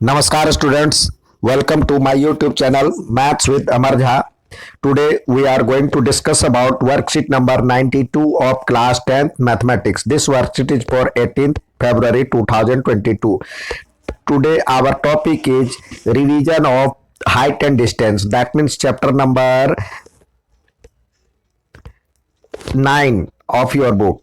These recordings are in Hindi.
Namaskar students, welcome to my YouTube channel Maths with Amar Jha. Today we are going to discuss about worksheet number 92 of class 10th mathematics. This worksheet is for 18th February 2022. Today our topic is revision of height and distance. That means chapter number 9 of your book.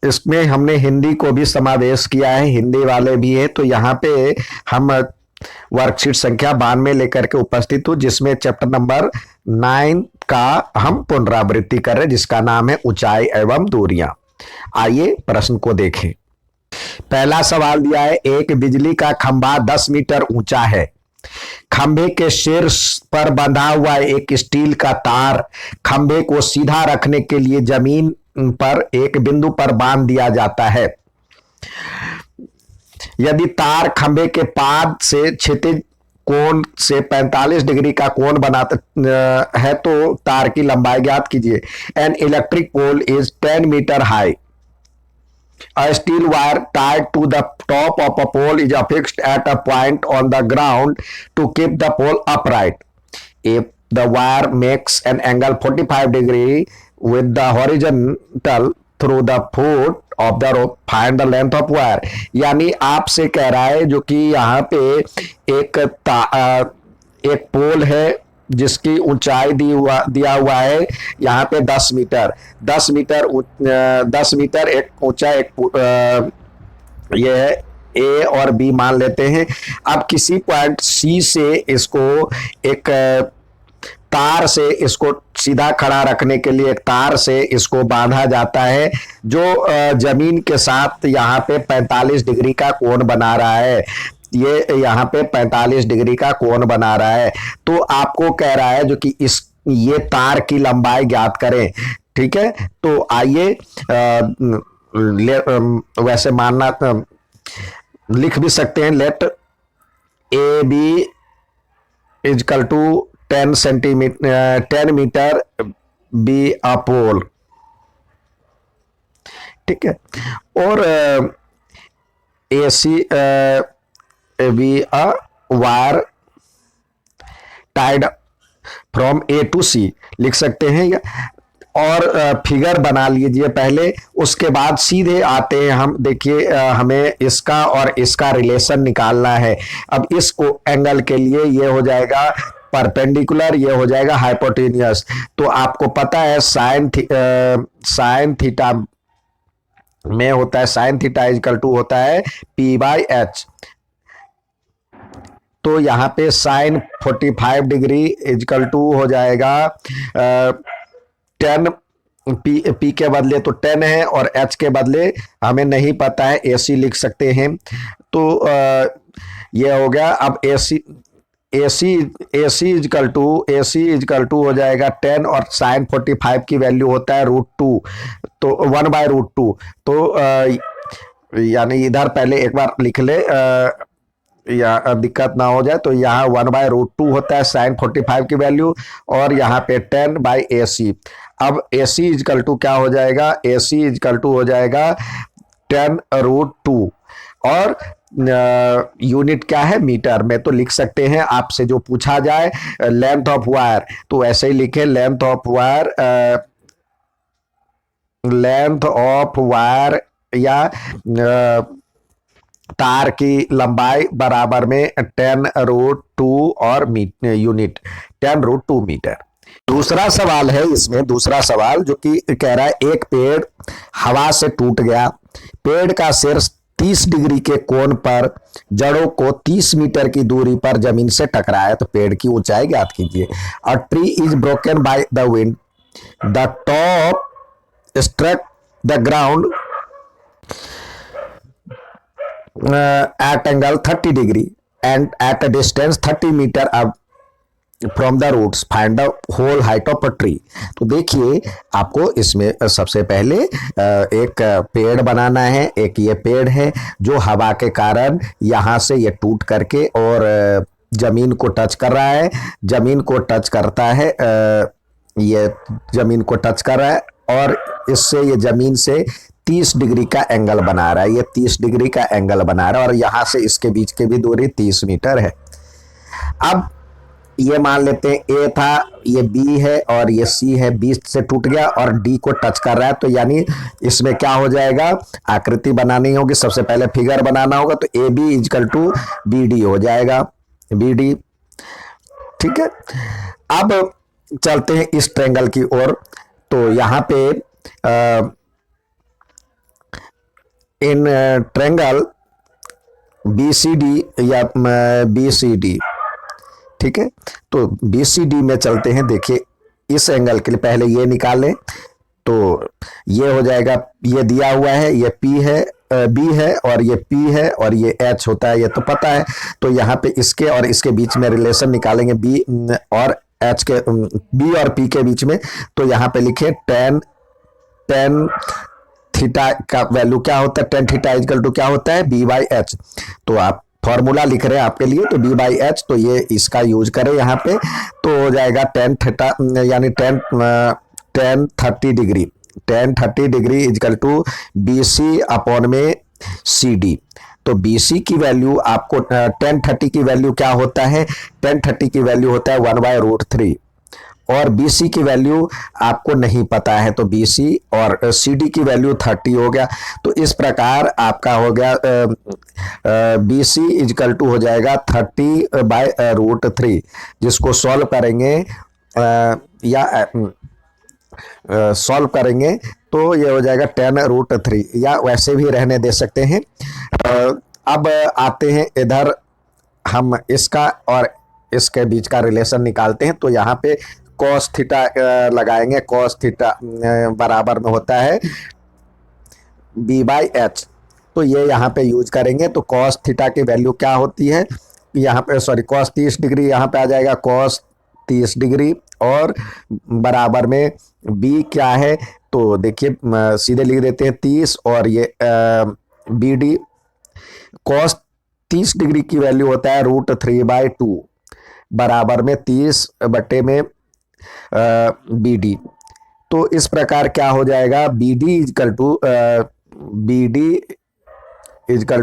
इसमें हमने हिंदी को भी समावेश किया है, हिंदी वाले भी है। तो यहाँ पे हम वर्कशीट संख्या 92 लेकर के उपस्थित हूँ, जिसमें चैप्टर नंबर 9 का हम पुनरावृत्ति कर रहे हैं, जिसका नाम है ऊंचाई एवं दूरियां। आइए प्रश्न को देखें। पहला सवाल दिया है, एक बिजली का खंभा 10 मीटर ऊंचा है। खंभे के शीर्ष पर बंधा हुआ एक स्टील का तार खंभे को सीधा रखने के लिए जमीन पर एक बिंदु पर बांध दिया जाता है। यदि तार खंभे के पाद से क्षैतिज कोण से 45 डिग्री का कोण बनाता है तो तार की लंबाई ज्ञात कीजिए। An electric pole is 10 metre high. A steel wire tied to the top of a pole is affixed at a point on the ground to keep the pole upright. If the wire makes an angle 45 degree with the horizontal through the foot of the rope, find the length of wire. यानी आपसे कह रहा है जो कि यहाँ पे एक पोल है जिसकी ऊंचाई दिया हुआ है यहाँ पे 10 मीटर 10 मीटर एक ऊंचा एक ये है ए और बी मान लेते हैं। अब किसी पॉइंट सी से इसको एक तार से इसको सीधा खड़ा रखने के लिए एक तार से इसको बांधा जाता है, जो जमीन के साथ यहाँ पे 45 डिग्री का कोण बना रहा है। ये यहाँ पे 45 डिग्री का कोण बना रहा है। तो आपको कह रहा है जो कि ये तार की लंबाई ज्ञात करें। ठीक है, तो आइए वैसे मानना लिख भी सकते हैं, let A B is equal to 10 metre be a pole. ठीक है, और ए सी be a wire tied from A to C लिख सकते हैं। और फिगर बना लीजिए पहले, उसके बाद सीधे आते हैं हम। देखिए हमें इसका और इसका रिलेशन निकालना है। अब इस एंगल के लिए ये हो जाएगा परपेंडिकुलर, ये हो जाएगा हाइपोटेन्यूस। तो आपको पता है साइन थीटा में होता है, साइन थीटा इक्वल टू होता है P/H। तो यहाँ पे साइन 45 डिग्री इजकल टू हो जाएगा 10 पी के बदले तो 10 है और एच के बदले हमें नहीं पता है, एसी लिख सकते हैं। तो ये हो गया। अब एसी इजकल टू हो जाएगा 10 और साइन 45 की वैल्यू होता है √2, तो 1/√2। तो यानी इधर पहले एक बार लिख ले या दिक्कत ना हो जाए। तो यहाँ 1/√2 होता है साइन 45 की वैल्यू, और यहाँ पे 10/AC। अब AC इजकल टू क्या हो जाएगा, AC इजकल टू हो जाएगा 10√2, और यूनिट क्या है, मीटर में। तो लिख सकते हैं, आपसे जो पूछा जाए लेंथ ऑफ वायर, तो ऐसे ही लिखे लेंथ ऑफ वायर या तार की लंबाई बराबर में 10√2 और यूनिट 10√2 मीटर। दूसरा सवाल है इसमें, दूसरा सवाल जो कि कह रहा है एक पेड़ हवा से टूट गया। पेड़ का शीर्ष 30 डिग्री के कोण पर जड़ों को 30 मीटर की दूरी पर जमीन से टकराया। तो पेड़ की ऊंचाई ज्ञात कीजिए। A tree is broken by the wind, the top struck the ground at angle 30 degree and at a distance 30 meter up from the roots, find the whole height of a tree। तो देखिए आपको इसमें सबसे पहले एक पेड़ बनाना है। एक ये पेड़ है जो हवा के कारण यहाँ से ये टूट करके और जमीन को टच कर रहा है, जमीन को टच करता है, ये जमीन को टच कर रहा है और इससे ये जमीन से 30 डिग्री का एंगल बना रहा है, ये 30 डिग्री का एंगल बना रहा है और यहां से इसके बीच की भी दूरी 30 मीटर है। अब ये मान लेते हैं ए था, ये बी है और ये सी है, बी से टूट गया और डी को टच कर रहा है, तो यानी इसमें क्या हो जाएगा, आकृति बनानी होगी, सबसे पहले फिगर बनाना होगा, तो A B is equal to B D हो जाएगा, बी डी। ठीक है, अब चलते हैं इस ट्रायंगल की ओर। तो यहां पे इन ट्रायंगल बीसीडी या बीसीडी, ठीक है, तो बीसीडी में चलते हैं। देखिए इस एंगल के लिए पहले ये निकाल लें, तो ये हो जाएगा, ये दिया हुआ है, ये पी है, बी है और ये पी है और ये एच होता है, ये तो पता है। तो यहाँ पे इसके और इसके बीच में रिलेशन निकालेंगे, बी और एच के, बी और पी के बीच में। तो यहाँ पे लिखे टेन थीटा का वैल्यू क्या होता है, टेन थीटा इक्वल टू क्या होता है, बी बाई एच। तो आप फॉर्मूला लिख रहे हैं आपके लिए, तो बी बाई एच, तो ये इसका यूज करें यहाँ पे, तो हो जाएगा टेन थीटा यानी tan 30 degree is equal to B C upon में सी डी। तो बी सी की वैल्यू आपको टेन 30 की वैल्यू क्या होता है, टेन 30 की वैल्यू होता है 1/√3 और बी सी की वैल्यू आपको नहीं पता है, तो बी सी और सी डी की वैल्यू 30 हो गया। तो इस प्रकार आपका हो गया बी सी इजकल टू हो जाएगा 30/√3, जिसको सॉल्व करेंगे या सॉल्व करेंगे तो ये हो जाएगा 10√3, या वैसे भी रहने दे सकते हैं। अब आते हैं इधर, हम इसका और इसके बीच का रिलेशन निकालते हैं। तो यहाँ पे cos थीटा लगाएंगे, cos थीटा बराबर में होता है b बाई एच, तो ये यहाँ पे यूज करेंगे। तो cos थीटा की वैल्यू क्या होती है, यहाँ पे सॉरी cos 30 डिग्री यहाँ पे आ जाएगा cos 30 डिग्री और बराबर में b क्या है, तो देखिए सीधे लिख देते हैं 30 और ये बी डी। cos 30 डिग्री की वैल्यू होता है √3/2 बराबर में 30 बटे में बी डी। तो इस प्रकार क्या हो जाएगा, बी डी इजकल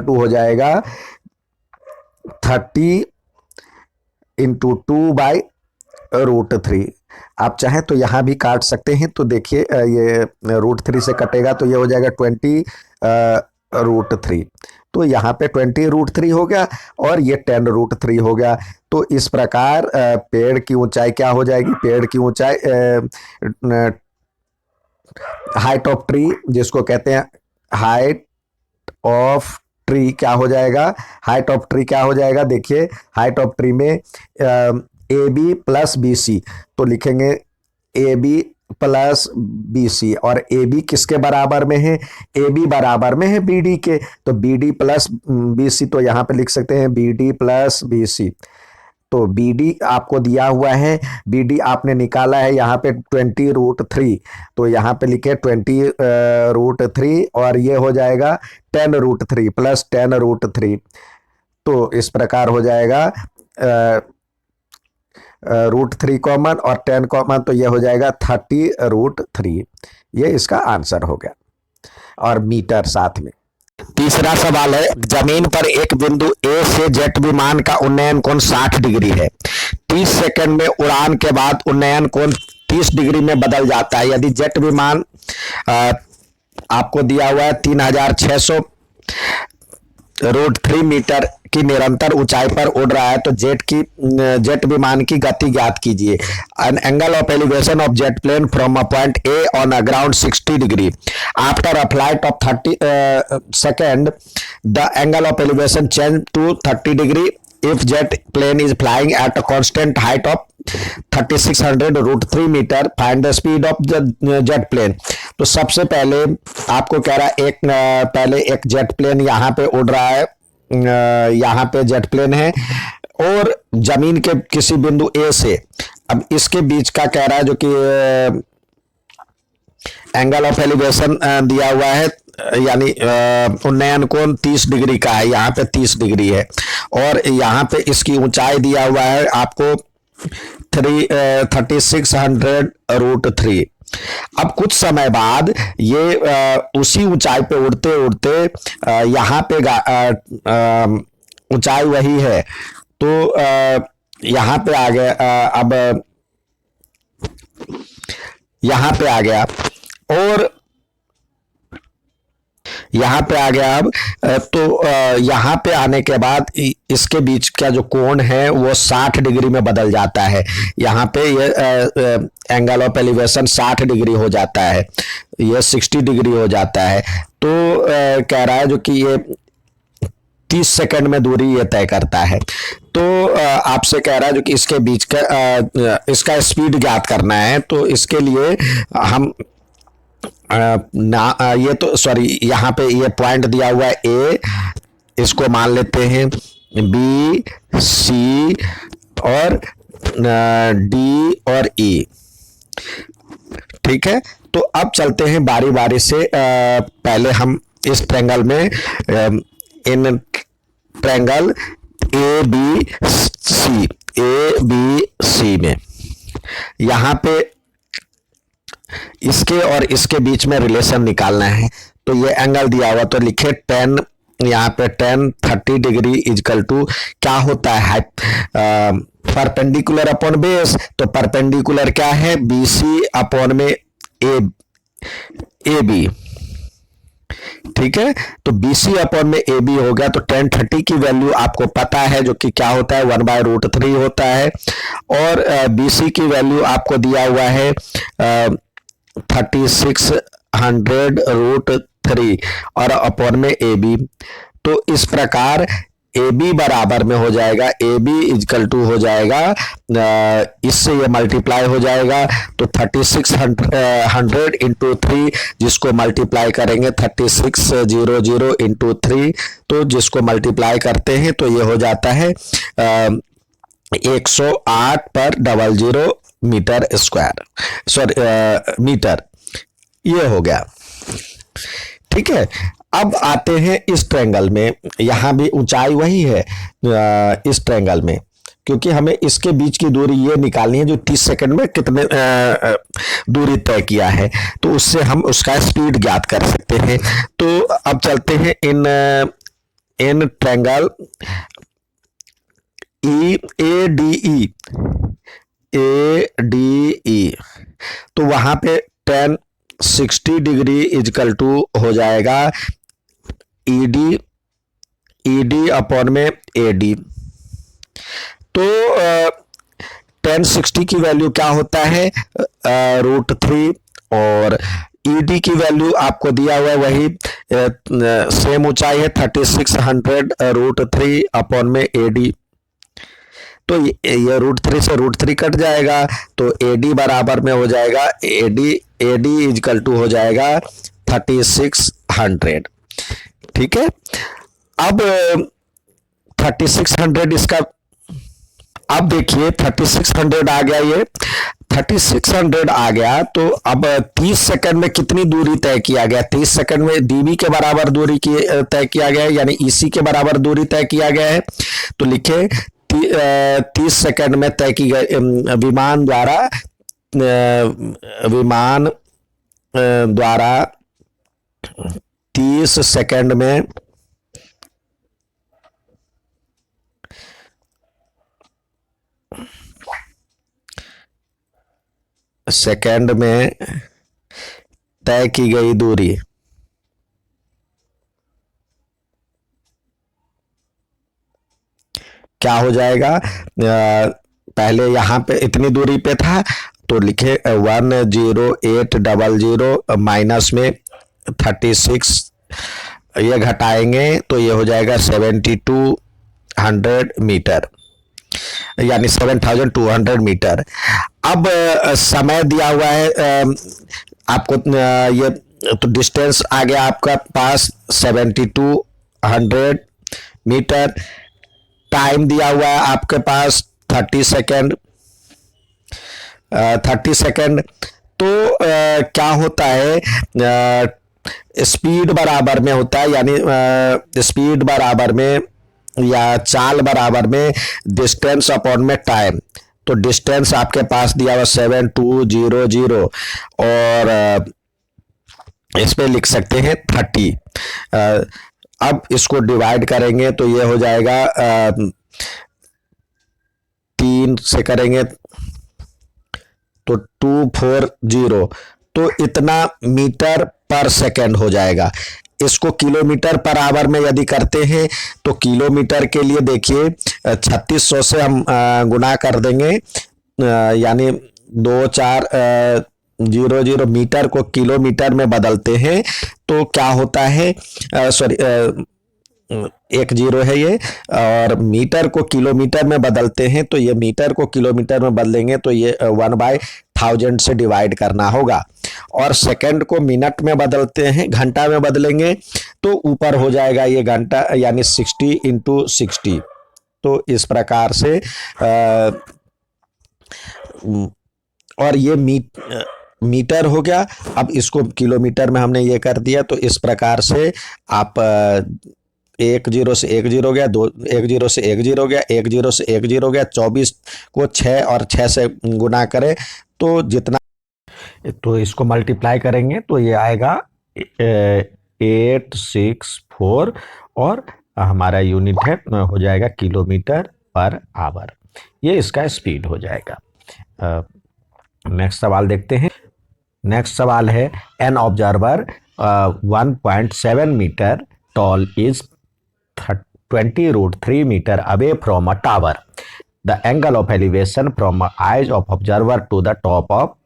टू हो जाएगा 30 इंटू 2/√3। आप चाहें तो यहाँ भी काट सकते हैं, तो देखिए ये √3 से कटेगा तो ये हो जाएगा 20√3, तो यहाँ पे 20√3 हो गया और ये 10√3 हो गया। तो इस प्रकार पेड़ की ऊंचाई क्या हो जाएगी, पेड़ की ऊंचाई हाइट ऑफ ट्री, जिसको कहते हैं हाइट ऑफ ट्री, क्या हो जाएगा, हाइट ऑफ ट्री क्या हो जाएगा, देखिए हाइट ऑफ ट्री में A B plus B C, तो लिखेंगे A B plus B C, और ए बी किसके बराबर में है, ए बी बराबर में है बी डी के, तो B D plus B C, तो यहाँ पे लिख सकते हैं B D plus B C. तो बी डी आपको दिया हुआ है, बी डी आपने निकाला है यहाँ पे 20√3, तो यहाँ पे लिखे 20√3 और ये हो जाएगा 10√3 प्लस 10√3, तो इस प्रकार हो जाएगा √3 कॉमन और 10 कॉमन, तो ये हो जाएगा 30√3। ये इसका आंसर हो गया, और मीटर साथ में। तीसरा सवाल है, जमीन पर एक बिंदु ए से जेट विमान का उन्नयन कोण 60 डिग्री है। 30 सेकंड में उड़ान के बाद उन्नयन कोण 30 डिग्री में बदल जाता है। यदि जेट विमान आपको दिया हुआ है 3600√3 मीटर की निरंतर ऊंचाई पर उड़ रहा है, तो जेट विमान की गति ज्ञात कीजिए। An angle of elevation of jet plane from a point A on a ground 60 degree after a flight of 30 second the angle of elevation change to 30 degree if jet plane is flying at a constant height of 3600√3 metre, find the speed of the jet plane. तो सबसे पहले आपको कह रहा है पहले एक जेट प्लेन यहाँ पे उड़ रहा है, यहाँ पे जेट प्लेन है और जमीन के किसी बिंदु ए से, अब इसके बीच का कह रहा है जो कि एंगल ऑफ एलिवेशन दिया हुआ है, यानी उन्नयन कोण 30 डिग्री का है, यहाँ पे 30 डिग्री है, और यहाँ पे इसकी ऊंचाई दिया हुआ है आपको 3600√3, अब कुछ समय बाद ये उसी ऊंचाई पे उड़ते उड़ते यहाँ पे ऊंचाई वही है, तो यहाँ पे आ गया। अब यहाँ पे आ गया और यहाँ पे आ गया। अब तो यहाँ पे आने के बाद इसके बीच का जो कोण है वो 60 डिग्री में बदल जाता है। यहाँ पे ये एंगल ऑफ एलिवेशन 60 डिग्री हो जाता है, ये 60 डिग्री हो जाता है। तो कह रहा है जो कि ये 30 सेकंड में दूरी ये तय करता है। तो आपसे कह रहा है जो कि इसके बीच का इसका स्पीड ज्ञात करना है। तो इसके लिए हम ये तो सॉरी, यहाँ पे ये पॉइंट दिया हुआ है ए, इसको मान लेते हैं बी, सी और डी और ई। ठीक है, तो अब चलते हैं बारी बारी से। पहले हम इस ट्रायंगल में in triangle A B C में यहाँ पे इसके और इसके बीच में रिलेशन निकालना है। तो ये एंगल दिया हुआ, तो लिखे 10, यहाँ पे 10 30 डिग्री इजकल टू क्या होता है, परपेंडिकुलर अपॉन बेस। तो परपेंडिकुलर क्या है, BC अपॉन में AB। ठीक है, तो BC अपॉन में AB हो गया। तो 10 30 की वैल्यू आपको पता है जो कि क्या होता है, 1/√3 होता है। और BC की वैल्यू आपको दिया हुआ है 3600√3 और अपॉन में AB। तो इस प्रकार AB बराबर में हो जाएगा, AB इजकल टू हो जाएगा, इससे ये मल्टीप्लाई हो जाएगा। तो 3600 इंटू 3, जिसको मल्टीप्लाई करेंगे 3600 इंटू 3, तो जिसको मल्टीप्लाई करते हैं तो ये हो जाता है 108/00 मीटर स्क्वायर, सॉरी मीटर, ये हो गया। ठीक है, अब आते हैं इस ट्रायंगल में। यहां भी ऊंचाई वही है इस ट्रायंगल में, क्योंकि हमें इसके बीच की दूरी ये निकालनी है जो 30 सेकंड में कितने दूरी तय किया है। तो उससे हम उसका स्पीड ज्ञात कर सकते हैं। तो अब चलते हैं इन ट्रायंगल ADE। तो वहां पे 10 60 डिग्री इजकल टू हो जाएगा ED अपॉन में AD। तो 10 60 की वैल्यू क्या होता है, √3, और ED की वैल्यू आपको दिया हुआ है वही सेम ऊंचाई है 3600√3 अपॉन में AD। तो ये √3 से √3 कट जाएगा, तो AD बराबर में हो जाएगा AD इजकल टू हो जाएगा 3600। ठीक है, अब 3600 इसका, अब देखिए 3600 आ गया, ये 3600 आ गया। तो अब 30 सेकंड में कितनी दूरी तय किया गया, 30 सेकंड में DB के बराबर दूरी तय किया गया है, यानी EC के बराबर दूरी तय किया गया है। तो लिखे 30 सेकंड में तय की गई विमान द्वारा 30 सेकंड में तय की गई दूरी क्या हो जाएगा, पहले यहां पे इतनी दूरी पे था, तो लिखे 10800 माइनस में 36, ये घटाएंगे तो ये हो जाएगा 7200 मीटर, यानी 7200 मीटर। अब समय दिया हुआ है आपको, ये तो डिस्टेंस आ गया आपका पास 7200 मीटर। टाइम दिया हुआ है आपके पास 30 सेकेंड। 30 सेकेंड, तो क्या होता है, स्पीड बराबर में होता है, यानी स्पीड बराबर में या चाल बराबर में डिस्टेंस अपॉन में टाइम। तो डिस्टेंस आपके पास दिया हुआ 7200 और इस पे लिख सकते हैं 30। अब इसको डिवाइड करेंगे तो ये हो जाएगा 3 से करेंगे तो 240, तो इतना मीटर पर सेकंड हो जाएगा। इसको किलोमीटर पर आवर में यदि करते हैं तो किलोमीटर के लिए देखिए 3600 से हम गुना कर देंगे, यानी 2400 मीटर को किलोमीटर में बदलते हैं तो क्या होता है, सॉरी 10 है ये, और मीटर को किलोमीटर में बदलते हैं तो ये मीटर को किलोमीटर में बदलेंगे तो ये 1/1000 से डिवाइड करना होगा, और सेकंड को मिनट में बदलते हैं, घंटा में बदलेंगे तो ऊपर हो जाएगा ये घंटा, यानी 60 × 60। तो इस प्रकार से और ये मीटर हो गया। अब इसको किलोमीटर में हमने ये कर दिया, तो इस प्रकार से आप 10 से 10 गया, 10 से 10 गया, 10 से 10 गया, 24 को 6 और 6 से गुना करें तो जितना, तो इसको मल्टीप्लाई करेंगे तो ये आएगा 864 और हमारा यूनिट है हो जाएगा किलोमीटर पर आवर। ये इसका स्पीड हो जाएगा। नेक्स्ट सवाल देखते हैं। नेक्स्ट सवाल है, an observer 1.7 metre tall is 20√3 metre away from a tower. The angle of elevation from eyes of observer to the top of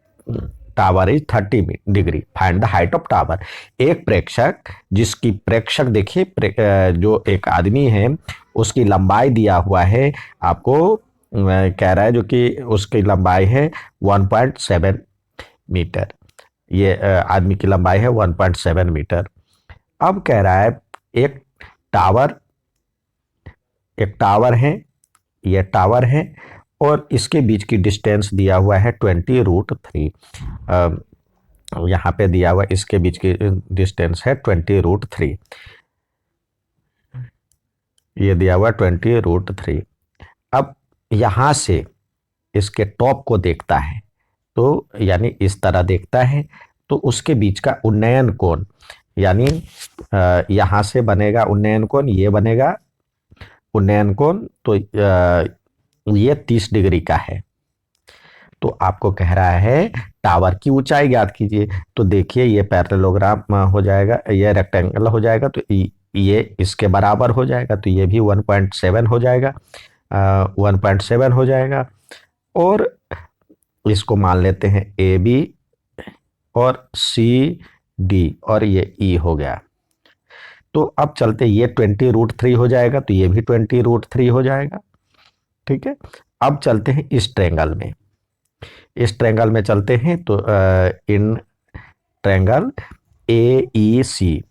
tower is 30 degree. Find the height of tower. एक प्रेक्षक, जिसकी प्रेक्षक देखिए जो एक आदमी है उसकी लंबाई दिया हुआ है आपको, कह रहा है जो कि उसकी लंबाई है 1.7 मीटर। ये आदमी की लंबाई है 1.7 मीटर। अब कह रहा है एक टावर है, ये टावर है और इसके बीच की डिस्टेंस दिया हुआ है 20√3। यहाँ पे दिया हुआ इसके बीच की डिस्टेंस है 20√3, ये दिया हुआ 20√3। अब यहाँ से इसके टॉप को देखता है तो यानी इस तरह देखता है तो उसके बीच का उन्नयन कोण, यानी यहाँ से बनेगा उन्नयन कोण, ये बनेगा उन्नयन कोण, तो ये 30 डिग्री का है। तो आपको कह रहा है टावर की ऊंचाई ज्ञात कीजिए। तो देखिए ये पैरेललोग्राम हो जाएगा, ये रेक्टेंगल हो जाएगा तो ये इसके बराबर हो जाएगा, तो ये भी 1.7 हो जाएगा, 1.7 हो जाएगा। और इसको मान लेते हैं AB और CD और ये E हो गया। तो अब चलते, ये 20√3 हो जाएगा तो ये भी 20√3 हो जाएगा। ठीक है, अब चलते हैं इस ट्रायंगल में। इस ट्रायंगल में चलते हैं तो इन ट्रायंगल AEC,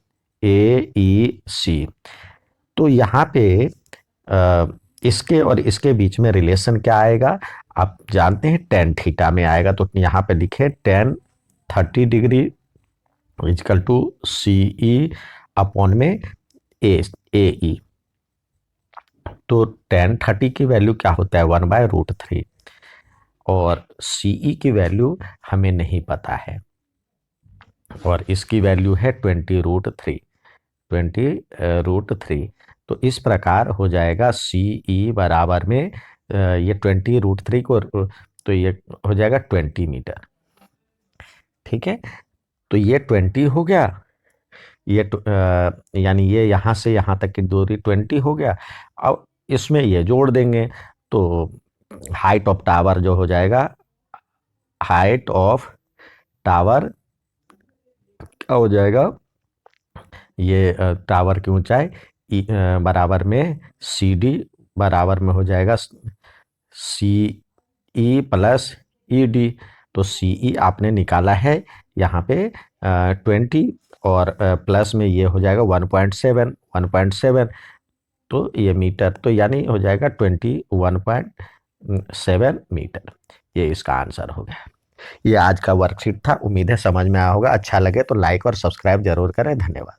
तो यहाँ पे इसके और इसके बीच में रिलेशन क्या आएगा आप जानते हैं, tan थीटा में आएगा। तो यहाँ पे लिखे tan 30 degree equal to CE upon में AE। तो tan 30 की वैल्यू क्या होता है 1/√3 और CE की वैल्यू हमें नहीं पता है और इसकी वैल्यू है 20√3। तो इस प्रकार हो जाएगा CE बराबर में ये 20√3 को, तो ये हो जाएगा 20 मीटर। ठीक है, तो ये 20 हो गया, ये यानी ये यहाँ से यहाँ तक की दूरी 20 हो गया। अब इसमें ये जोड़ देंगे तो हाइट ऑफ टावर जो हो जाएगा, हाइट ऑफ टावर क्या हो जाएगा, ये टावर की ऊंचाई बराबर में CD बराबर में हो जाएगा CE + ED। तो CE आपने निकाला है यहाँ पे 20 और प्लस में ये हो जाएगा 1.7, तो ये मीटर, तो यानी हो जाएगा 21.7 मीटर। ये इसका आंसर हो गया। ये आज का वर्कशीट था, उम्मीद है समझ में आया होगा। अच्छा लगे तो लाइक और सब्सक्राइब जरूर करें। धन्यवाद।